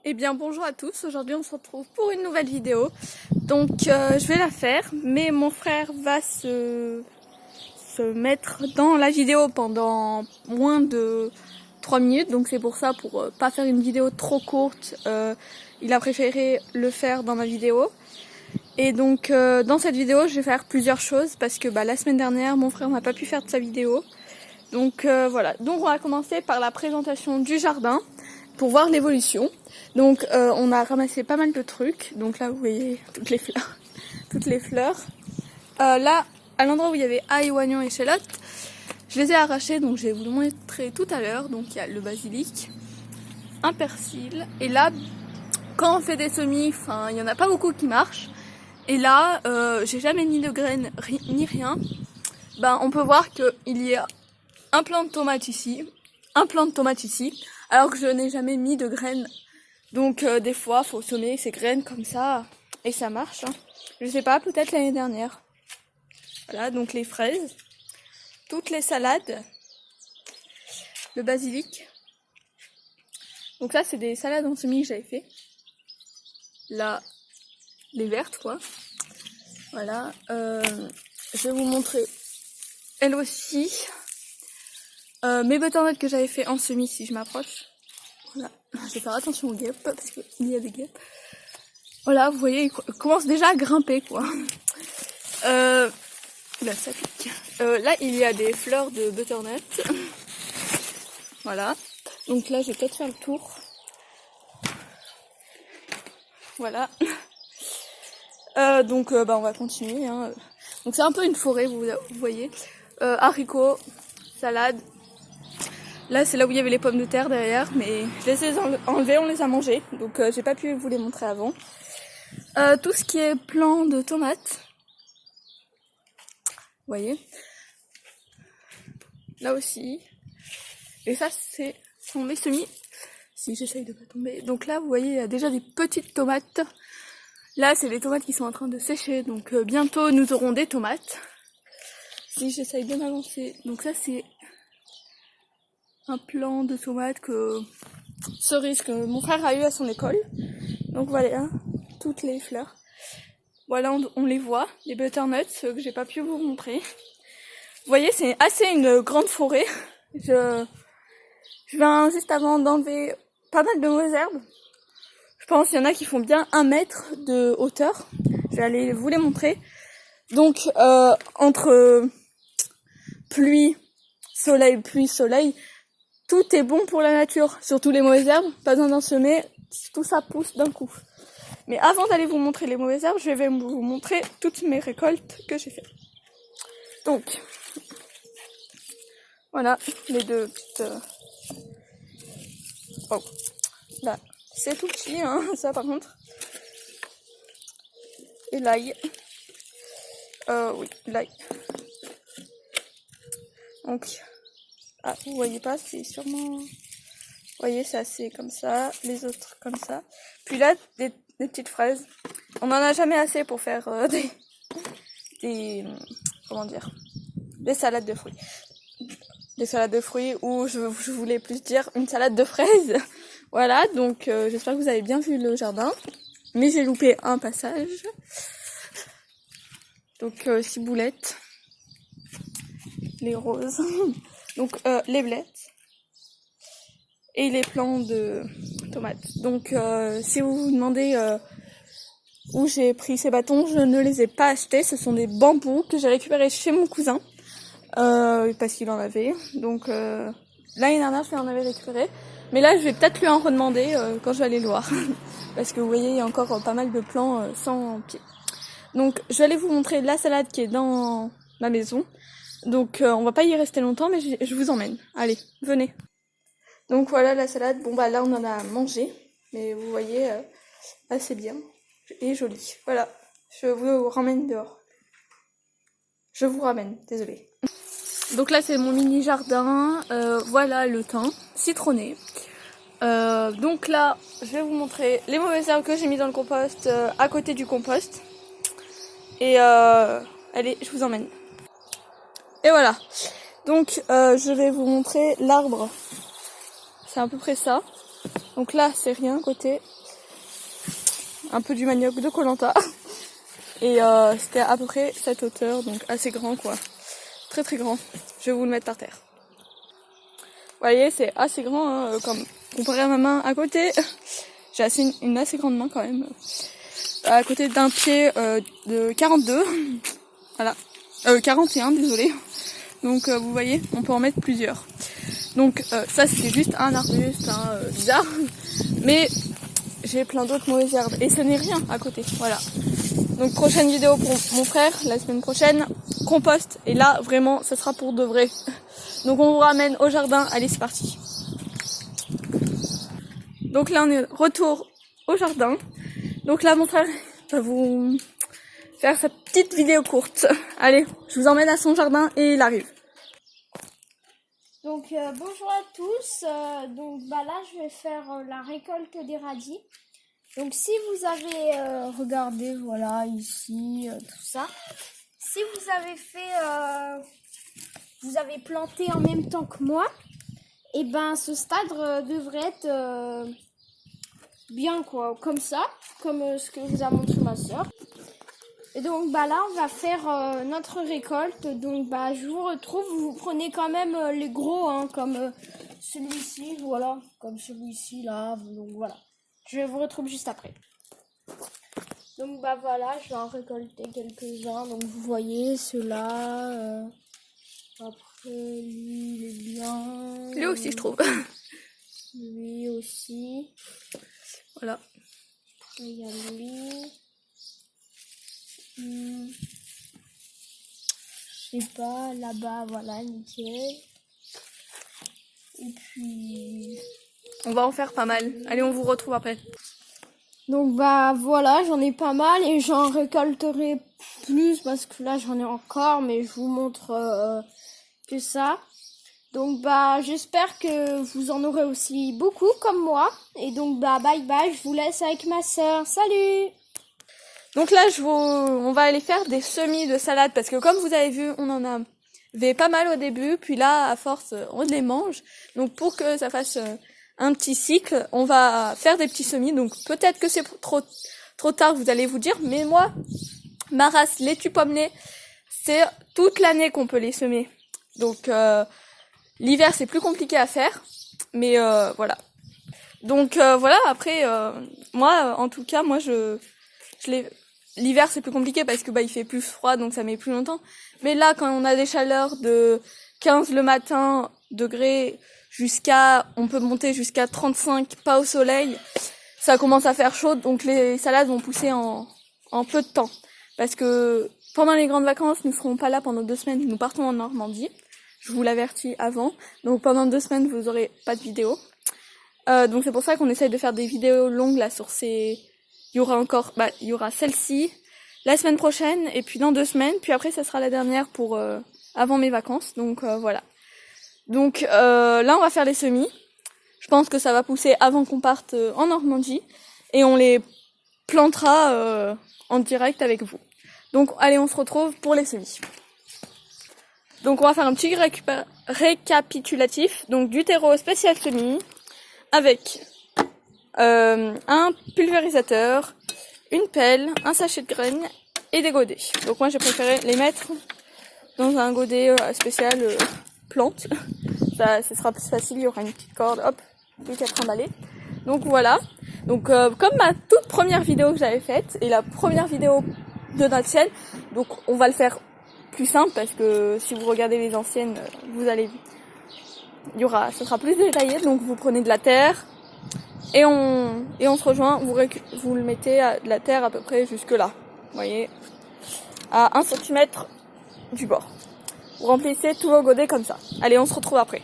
Eh bien bonjour à tous, aujourd'hui on se retrouve pour une nouvelle vidéo. Donc je vais la faire, mais mon frère va se mettre dans la vidéo pendant moins de 3 minutes. Donc c'est pour ça, pour pas faire une vidéo trop courte, il a préféré le faire dans ma vidéo. Et donc dans cette vidéo je vais faire plusieurs choses parce que la semaine dernière mon frère n'a pas pu faire de sa vidéo. Donc voilà, donc on va commencer par la présentation du jardin pour voir l'évolution. Donc on a ramassé pas mal de trucs. Donc là vous voyez toutes les fleurs. Là, à l'endroit où il y avait ail, oignon et échalote, je les ai arrachés, donc je vais vous le montrer tout à l'heure. Donc il y a le basilic, un persil, et là quand on fait des semis, il y en a pas beaucoup qui marchent. Et là j'ai jamais mis de graines ni rien. On peut voir qu'il y a un plant de tomate ici, un plant de tomate ici, alors que je n'ai jamais mis de graines. Donc des fois, faut semer ces graines comme ça, et ça marche. Je sais pas, peut-être l'année dernière. Voilà, donc les fraises, toutes les salades, le basilic. Donc là, c'est des salades en semis que j'avais fait. Là, les vertes, quoi. Voilà, je vais vous montrer, elle aussi, mes butternuts que j'avais fait en semis, si je m'approche. Voilà, je vais faire attention aux guêpes parce qu'il y a des guêpes. Voilà, vous voyez, il commence déjà à grimper, quoi. Là, ça pique. Là, il y a des fleurs de butternut. Voilà. Donc là, je vais peut-être faire le tour. Voilà. Donc, on va continuer. Donc, c'est un peu une forêt, vous voyez. Haricots, salade. Là, c'est là où il y avait les pommes de terre derrière, mais je les ai enlevées, on les a mangées, donc j'ai pas pu vous les montrer avant. Tout ce qui est plant de tomates, vous voyez. Là aussi. Et ça, sont les semis. Si j'essaye de pas tomber. Donc là, vous voyez, il y a déjà des petites tomates. Là, c'est les tomates qui sont en train de sécher, donc bientôt nous aurons des tomates. Si j'essaye de m'avancer. Donc ça, c'est un plant de tomates cerise que mon frère a eu à son école. Donc voilà, toutes les fleurs. Voilà, on les voit, les butternuts que j'ai pas pu vous montrer. Vous voyez, c'est assez une grande forêt. Je viens juste avant d'enlever pas mal de mauvaises herbes. Je pense qu'il y en a qui font bien 1 mètre de hauteur. Je vais aller vous les montrer. Donc entre pluie, soleil, tout est bon pour la nature, surtout les mauvaises herbes, pas besoin d'en semer, tout ça pousse d'un coup. Mais avant d'aller vous montrer les mauvaises herbes, je vais vous montrer toutes mes récoltes que j'ai faites. Donc, voilà, les deux petites... Oh, là, c'est tout petit, ça par contre. Et l'ail. Oui, l'ail. Donc... Ah, vous voyez pas, c'est sûrement... Vous voyez, c'est assez comme ça, les autres comme ça. Puis là, des petites fraises. On n'en a jamais assez pour faire comment dire, des salades de fruits. Des salades de fruits, ou je voulais plus dire une salade de fraises. Voilà, donc j'espère que vous avez bien vu le jardin. Mais j'ai loupé un passage. Donc ciboulettes. Les roses. Donc les blettes et les plants de tomates. Donc si vous vous demandez où j'ai pris ces bâtons, je ne les ai pas achetés. Ce sont des bambous que j'ai récupérés chez mon cousin parce qu'il en avait. Donc l'année dernière, je en avais récupéré. Mais là, je vais peut-être lui en redemander quand je vais aller le voir. Parce que vous voyez, il y a encore pas mal de plants sans pied. Donc je vais aller vous montrer la salade qui est dans ma maison. Donc on va pas y rester longtemps, mais je vous emmène. Allez, venez. Donc voilà la salade. Bon là on en a mangé, mais vous voyez assez bien et joli. Voilà, je vous ramène dehors. Je vous ramène, désolée. Donc là c'est mon mini jardin. Voilà le thym citronné. Donc là je vais vous montrer les mauvaises herbes que j'ai mis dans le compost à côté du compost. Et allez, je vous emmène. Et voilà, donc je vais vous montrer l'arbre, c'est à peu près ça. Donc là c'est rien côté. Un peu du manioc de Koh-Lanta. Et c'était à peu près cette hauteur, donc assez grand quoi. Très très grand. Je vais vous le mettre par terre. Vous voyez, c'est assez grand hein, comme comparé à ma main à côté. J'ai une assez grande main quand même. À côté d'un pied de 42. Voilà. 41, désolé. Donc vous voyez, on peut en mettre plusieurs. Donc ça c'était juste un arbuste bizarre. Mais j'ai plein d'autres mauvaises herbes. Et ce n'est rien à côté. Voilà. Donc prochaine vidéo pour mon frère, la semaine prochaine, compost. Et là, vraiment, ça sera pour de vrai. Donc on vous ramène au jardin. Allez, c'est parti. Donc là, on est retour au jardin. Donc là, mon frère va vous faire sa petite vidéo courte. Allez, je vous emmène à son jardin et il arrive. Donc bonjour à tous. Donc là, je vais faire la récolte des radis. Donc si vous avez regardé, voilà, ici, tout ça. Si vous avez fait, vous avez planté en même temps que moi, et ben ce stade devrait être bien quoi, comme ça, comme ce que vous a montré ma soeur. Et donc là on va faire notre récolte. Donc je vous retrouve, vous prenez quand même les gros hein, comme celui-ci, voilà, comme celui-ci là, donc voilà. Je vous retrouve juste après. Donc voilà, je vais en récolter quelques-uns. Donc vous voyez ceux-là. Après lui il est bien. Lui aussi je trouve. Lui aussi. Voilà. Après il y a lui. Je sais pas, là-bas, voilà, nickel. Et puis... On va en faire pas mal. Allez, on vous retrouve après. Donc voilà, j'en ai pas mal et j'en récolterai plus parce que là j'en ai encore, mais je vous montre que ça. Donc j'espère que vous en aurez aussi beaucoup comme moi. Et donc bye bye, je vous laisse avec ma soeur. Salut! Donc là, on va aller faire des semis de salade parce que comme vous avez vu, on en avait pas mal au début, puis là, à force, on les mange. Donc pour que ça fasse un petit cycle, on va faire des petits semis. Donc peut-être que c'est trop tard, vous allez vous dire, mais moi, ma race laitue pommelée, c'est toute l'année qu'on peut les semer. Donc l'hiver, c'est plus compliqué à faire, mais voilà. Donc voilà, après, moi, en tout cas, moi, l'hiver c'est plus compliqué parce que il fait plus froid donc ça met plus longtemps. Mais là quand on a des chaleurs de 15 le matin degrés on peut monter jusqu'à 35 pas au soleil, ça commence à faire chaud donc les salades vont pousser en peu de temps. Parce que pendant les grandes vacances, nous serons pas là pendant 2 semaines, nous partons en Normandie. Je vous l'avertis avant. Donc pendant 2 semaines, vous aurez pas de vidéo. Donc c'est pour ça qu'on essaye de faire des vidéos longues là sur ces... Il y aura celle-ci la semaine prochaine et puis dans 2 semaines. Puis après, ça sera la dernière pour avant mes vacances. Donc voilà. Donc là, on va faire les semis. Je pense que ça va pousser avant qu'on parte en Normandie. Et on les plantera en direct avec vous. Donc allez, on se retrouve pour les semis. Donc on va faire un petit récapitulatif. Donc du terreau spécial semis avec... un pulvérisateur, une pelle, un sachet de graines et des godets. Donc moi j'ai préféré les mettre dans un godet spécial plante. Ça sera plus facile, il y aura une petite corde, hop, plus qu'à trimballer. Donc voilà. Donc comme ma toute première vidéo que j'avais faite et la première vidéo de notre chaîne, donc on va le faire plus simple parce que si vous regardez les anciennes, ça sera plus détaillé. Donc vous prenez de la terre. Et on se rejoint, vous le mettez de la terre à peu près jusque là. Vous voyez, à 1 cm du bord. Vous remplissez tous vos godets comme ça. Allez, on se retrouve après.